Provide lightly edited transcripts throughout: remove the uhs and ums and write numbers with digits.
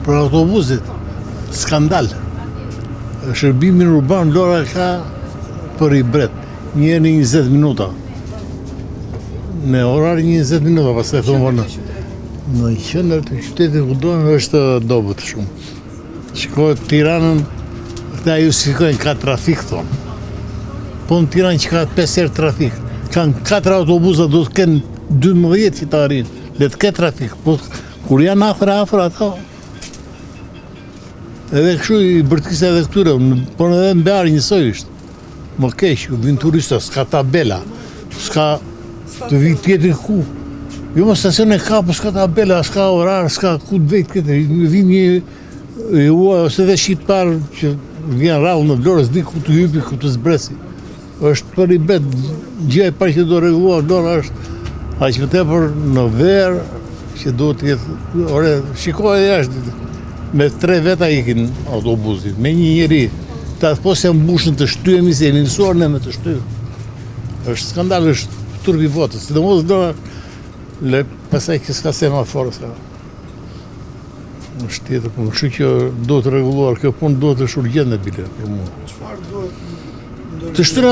Për autobusit, skandal. Shërbimin urban Lora ka për i bret, një herë në 20 minuta. Në orari 20 minuta, pas të thonë vërnë. Në qendër të qytetit ku dojnë është dobët shumë. Shikohet Tiranën, këta justifikojnë ka trafik, thonë. Po në Tiranë që ka 5 herë trafik, kanë 4 autobusa, do të kenë 12 që të arrinë, le të ketë trafik, po kur janë afër ato, edhe kështu i bërtkisa edhe këtyre, por edhe në Bear njësoj ishtë, më keq, vinë turista, s'ka tabela, s'ka të vitë tjetër ku, jo më stacione ka, po s'ka tabela, s'ka orar, s'ka ku të vetë këtë, vinë një ose dhe shqiptar që vjen rrallë në Vlorë, s'di ku të hypi, ku të zbresi. Është për i bet, gjë e parë që do regulluar, Vlora është aq më tepër në verë, që do të jetë, ore, shikoj e jashtë, me 3 veta ikin autobusit, me një njeri, ta po se mbushën të shtyemi, se jemi mësuar ne me të shtyemi. Është skandal, është turbi votës, si do mos Vlora, pasaj që s'ka semafor, s'ka. Është tjetër punë, kështu që do të regulluar, kjo punë do të është urgjente bile për mua. Çfarë duhet Të shtojnë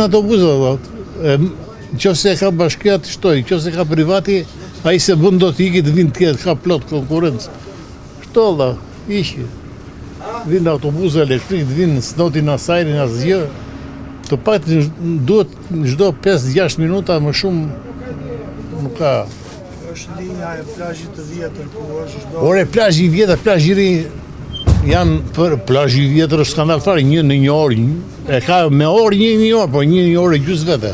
autobuzet, në qoftë se ka bashkia të shtojnë, në qoftë se ka privati, a i se bën do të iki të vinë tjetë, ka plot konkurencë. Shtolla, ishi. Vinë autobuzet elektrik, të vinë s'notin asajrin, asgjë. Të paktën duhet në çdo 5-6 minuta më shumë nuk ka. është linja e plazhit të vjetër ku është çdo. Ore, plazhi i vjetër, plazhi i ri janë për plazhi i vjetër është skandal fare, një në një orë, e ka me orë një orë, po një orë e gjysmë vete.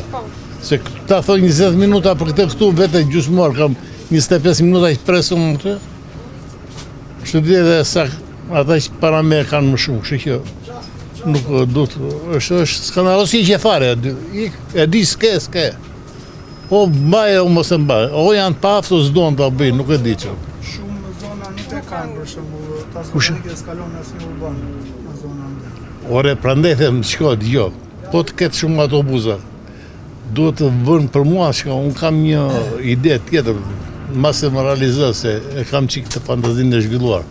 Se ta thonë 20 minuta për këtë këtu vete gjysmë orë, kam 25 minuta që presëm më këtë. Kështu di edhe sa ata që para me kanë më shumë, kështu që nuk du të, është skandalosi që fare, e di s'ke. O mbaj o mos e mbaj, o janë paftë o s'donë të bëjnë, nuk e di që. Shumë zona nuk e kanë, për shembull, ta nuk e skalon asnjë urban në zonën ndër. Ore, prandaj them, shko, dëgjoj, po të ketë shumë autobuza, duhet të vënë për mua, shko, unë kam një ide tjetër, mas e më realizë, se e kam qikë të fantazinë e zhvilluar.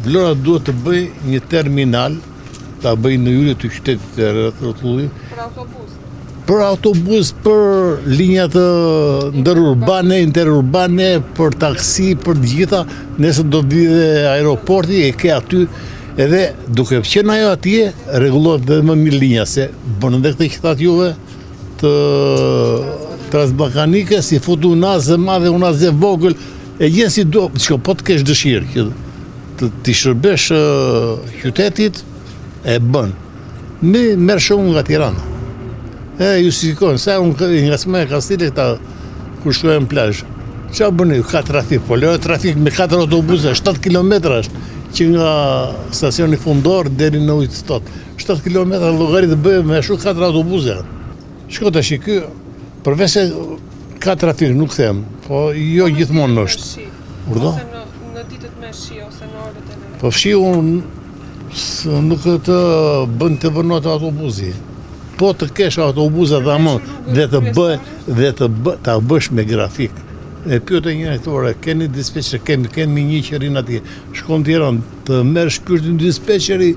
Vlora duhet të bëj një terminal, ta bëj në hyrje të qytetit të rrotullit. Për autobus? Për autobus, për linjat ndërurbane, interurbane, për taksi, për gjitha, nëse do të vide aeroporti, e ke aty, edhe duke qenë ajo atje, regullohet dhe më mirë linja, se bënë edhe këtë që thatë juve të transbalkanike, si futu unazë madhe, unazë vogël, e gjenë si do, po të kesh dëshirë, të shërbesh qytetit, e bënë. Merë shumë nga Tirana. Justifikojnë, sa unë nga Smaja Kastilit ta kur shkojnë në plazh. Qa bëni, ka trafik, po leo trafik me 4 autobuse, 7 kilometra është, që nga stacioni fundor deri në ujtë stot. 7 kilometra llogarit të bëjë me shumë 4 autobuse. Shko tash ky, përveç se ka trafik, nuk them, po jo gjithmonë është. Urdo? Ose në ditët me shi, ose në orët e në. Po fshiu nuk të bën të vënot autobusi. Po të kesh autobuzat dhe ta bësh me grafik. E pyete një aktore, keni dispečer, kemi një qerin atje, shkon Tiranë, të merr shpirtin dispečeri,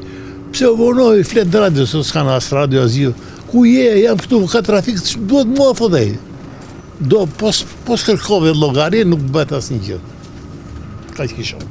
pse u vonoi flet radio, se s'kan as radio as gjë. Ku je, jam këtu, ka trafik, duhet mua fodej. Do, pos kërkove llogari, nuk bëhet asnjë gjë. Kaq kisha.